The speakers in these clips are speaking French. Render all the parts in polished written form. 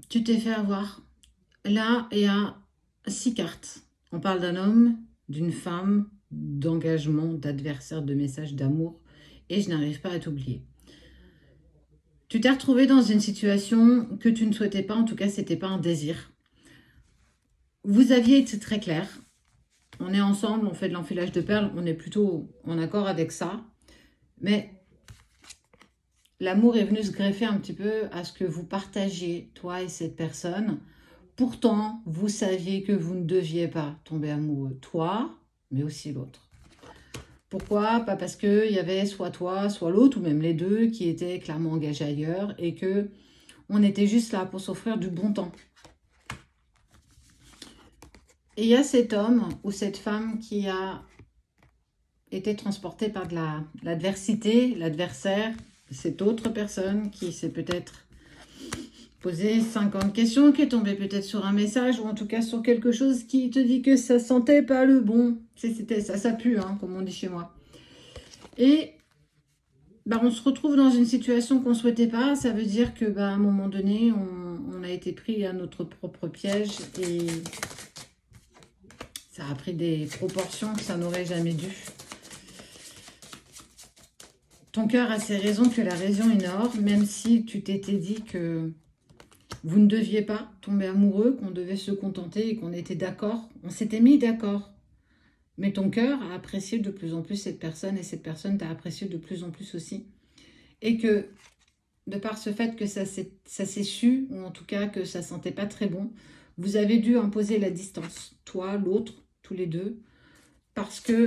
tu t'es fait avoir. Là, il y a 6 cartes. On parle d'un homme, d'une femme, d'engagement, d'adversaire, de message, d'amour. Et je n'arrive pas à t'oublier. Tu t'es retrouvé dans une situation que tu ne souhaitais pas, en tout cas, c'était pas un désir. Vous aviez été très clair. On est ensemble, on fait de l'enfilage de perles, on est plutôt en accord avec ça. Mais l'amour est venu se greffer un petit peu à ce que vous partagiez, toi et cette personne. Pourtant, vous saviez que vous ne deviez pas tomber amoureux, toi, mais aussi l'autre. Pourquoi? Pas parce qu'il y avait soit toi, soit l'autre, ou même les deux qui étaient clairement engagés ailleurs et que on était juste là pour s'offrir du bon temps. Et il y a cet homme ou cette femme qui a été transporté par de l'adversité, l'adversaire, cette autre personne qui s'est peut-être posé 50 questions, qui est tombée peut-être sur un message ou en tout cas sur quelque chose qui te dit que ça sentait pas le bon. C'était ça, ça pue, hein, comme on dit chez moi. Et bah, on se retrouve dans une situation qu'on ne souhaitait pas. Ça veut dire que bah, à un moment donné, on a été pris à notre propre piège et ça a pris des proportions que ça n'aurait jamais dû. Ton cœur a ses raisons que la raison ignore, même si tu t'étais dit que vous ne deviez pas tomber amoureux, qu'on devait se contenter et qu'on était d'accord. On s'était mis d'accord. Mais ton cœur a apprécié de plus en plus cette personne et cette personne t'a apprécié de plus en plus aussi. Et que de par ce fait que ça s'est su, ou en tout cas que ça sentait pas très bon, vous avez dû imposer la distance. Toi, l'autre, tous les deux. Parce que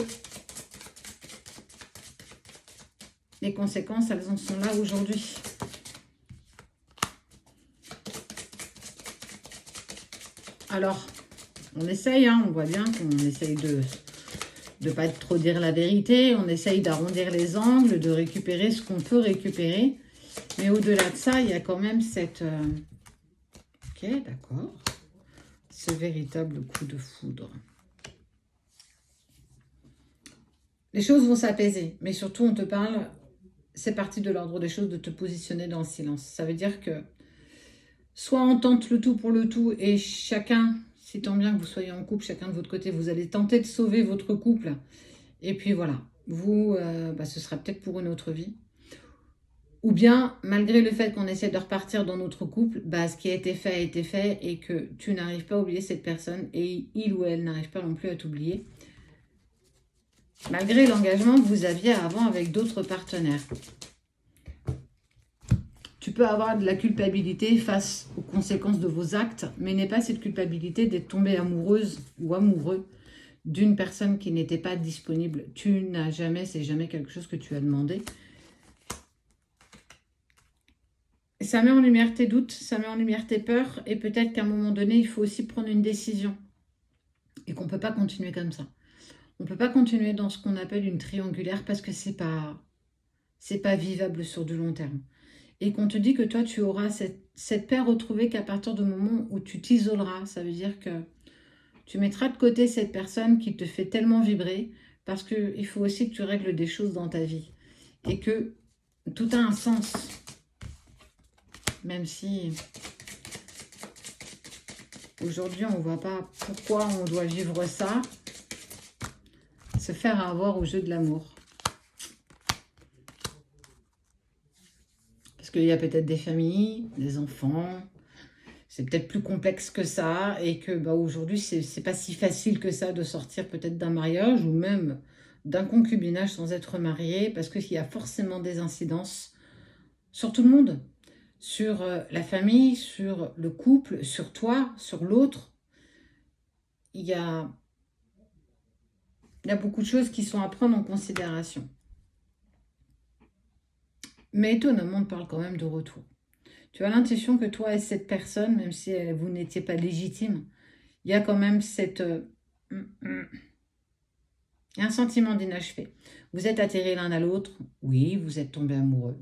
les conséquences, elles en sont là aujourd'hui. Alors, on essaye, hein, on voit bien qu'on essaye de ne pas trop dire la vérité, on essaye d'arrondir les angles, de récupérer ce qu'on peut récupérer. Mais au-delà de ça, il y a quand même cette... Ok, d'accord. Ce véritable coup de foudre. Les choses vont s'apaiser, mais surtout on te parle, c'est parti de l'ordre des choses de te positionner dans le silence. Ça veut dire que soit on tente le tout pour le tout et chacun, si tant bien que vous soyez en couple, chacun de votre côté, vous allez tenter de sauver votre couple. Et puis voilà, vous, ce sera peut-être pour une autre vie. Ou bien, malgré le fait qu'on essaie de repartir dans notre couple, ce qui a été fait et que tu n'arrives pas à oublier cette personne et il ou elle n'arrive pas non plus à t'oublier. Malgré l'engagement que vous aviez avant avec d'autres partenaires. Tu peux avoir de la culpabilité face aux conséquences de vos actes, mais n'est pas cette culpabilité d'être tombée amoureuse ou amoureux d'une personne qui n'était pas disponible. Tu n'as jamais, c'est jamais quelque chose que tu as demandé. Ça met en lumière tes doutes, ça met en lumière tes peurs, et peut-être qu'à un moment donné, il faut aussi prendre une décision. Et qu'on ne peut pas continuer comme ça. On ne peut pas continuer dans ce qu'on appelle une triangulaire parce que c'est pas vivable sur du long terme. Et qu'on te dit que toi, tu auras cette paix retrouvée qu'à partir du moment où tu t'isoleras. Ça veut dire que tu mettras de côté cette personne qui te fait tellement vibrer parce qu'il faut aussi que tu règles des choses dans ta vie. Et que tout a un sens. Même si aujourd'hui, on ne voit pas pourquoi on doit vivre ça. Se faire avoir au jeu de l'amour. Parce qu'il y a peut-être des familles, des enfants, c'est peut-être plus complexe que ça et que aujourd'hui, c'est pas si facile que ça de sortir peut-être d'un mariage ou même d'un concubinage sans être marié parce qu'il y a forcément des incidences sur tout le monde, sur la famille, sur le couple, sur toi, sur l'autre. Il y a beaucoup de choses qui sont à prendre en considération. Mais étonnamment, on te parle quand même de retour. Tu as l'intuition que toi et cette personne, même si vous n'étiez pas légitime, il y a quand même un sentiment d'inachevé. Vous êtes atterrés l'un à l'autre, oui, vous êtes tombés amoureux.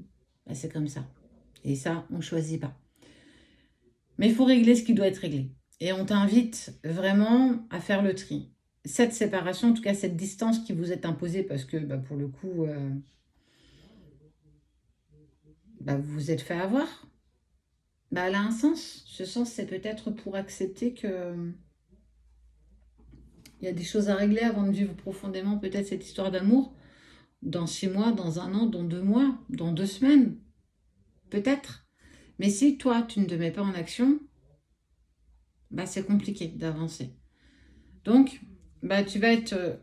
C'est comme ça. Et ça, on ne choisit pas. Mais il faut régler ce qui doit être réglé. Et on t'invite vraiment à faire le tri. Cette séparation, en tout cas cette distance qui vous est imposée, parce que pour le coup, vous vous êtes fait avoir. elle a un sens. Ce sens, c'est peut-être pour accepter que il y a des choses à régler avant de vivre profondément peut-être cette histoire d'amour dans 6 mois, dans 1 an, dans 2 mois, dans 2 semaines, peut-être. Mais si toi, tu ne te mets pas en action, c'est compliqué d'avancer. Donc, tu vas être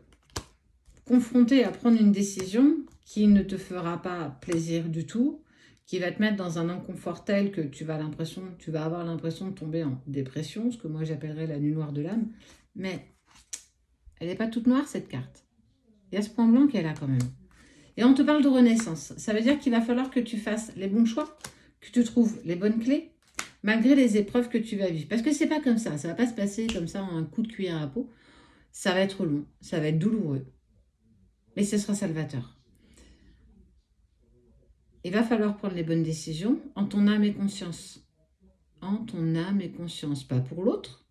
confronté à prendre une décision qui ne te fera pas plaisir du tout, qui va te mettre dans un inconfort tel que tu vas avoir l'impression de tomber en dépression, ce que moi j'appellerais la nuit noire de l'âme. Mais elle n'est pas toute noire, cette carte. Il y a ce point blanc qu'elle a quand même. Et on te parle de renaissance. Ça veut dire qu'il va falloir que tu fasses les bons choix, que tu trouves les bonnes clés, malgré les épreuves que tu vas vivre. Parce que c'est pas comme ça ne va pas se passer comme ça en un coup de cuillère à peau. Ça va être long, ça va être douloureux. Mais ce sera salvateur. Il va falloir prendre les bonnes décisions en ton âme et conscience. En ton âme et conscience. Pas pour l'autre,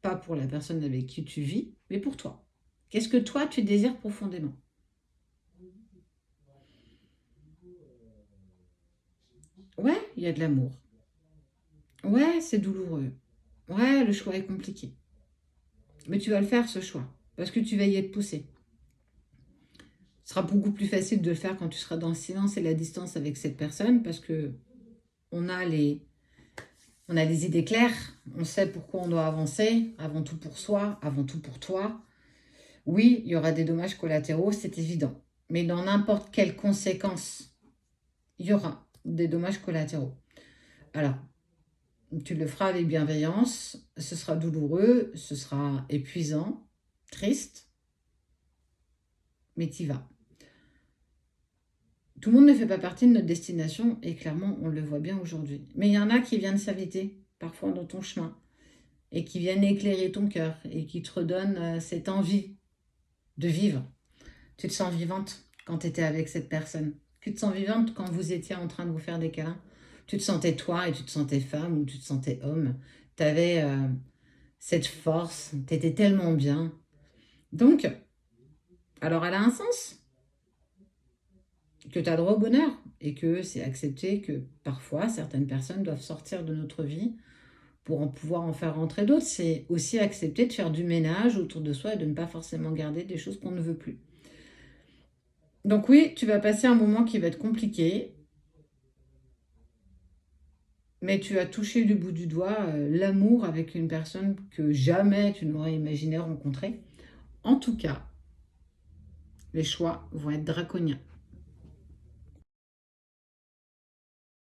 pas pour la personne avec qui tu vis, mais pour toi. Qu'est-ce que toi, tu désires profondément? Ouais, il y a de l'amour. Ouais, c'est douloureux. Ouais, le choix est compliqué. Mais tu vas le faire, ce choix, parce que tu vas y être poussé. Ce sera beaucoup plus facile de le faire quand tu seras dans le silence et la distance avec cette personne, parce que on a les idées claires, on sait pourquoi on doit avancer, avant tout pour soi, avant tout pour toi. Oui, il y aura des dommages collatéraux, c'est évident. Mais dans n'importe quelle conséquence, il y aura des dommages collatéraux. Alors, tu le feras avec bienveillance, ce sera douloureux, ce sera épuisant, triste, mais t'y vas. Tout le monde ne fait pas partie de notre destination et clairement, on le voit bien aujourd'hui. Mais il y en a qui viennent s'inviter parfois dans ton chemin et qui viennent éclairer ton cœur et qui te redonnent cette envie de vivre. Tu te sens vivante quand tu étais avec cette personne. Tu te sens vivante quand vous étiez en train de vous faire des câlins. Tu te sentais toi et tu te sentais femme ou tu te sentais homme. Tu avais cette force, tu étais tellement bien. Donc, alors elle a un sens que tu as droit au bonheur et que c'est accepté que parfois certaines personnes doivent sortir de notre vie pour pouvoir en faire rentrer d'autres. C'est aussi accepter de faire du ménage autour de soi et de ne pas forcément garder des choses qu'on ne veut plus. Donc oui, tu vas passer un moment qui va être compliqué, mais tu as touché du bout du doigt l'amour avec une personne que jamais tu n'aurais imaginé rencontrer. En tout cas, les choix vont être draconiens.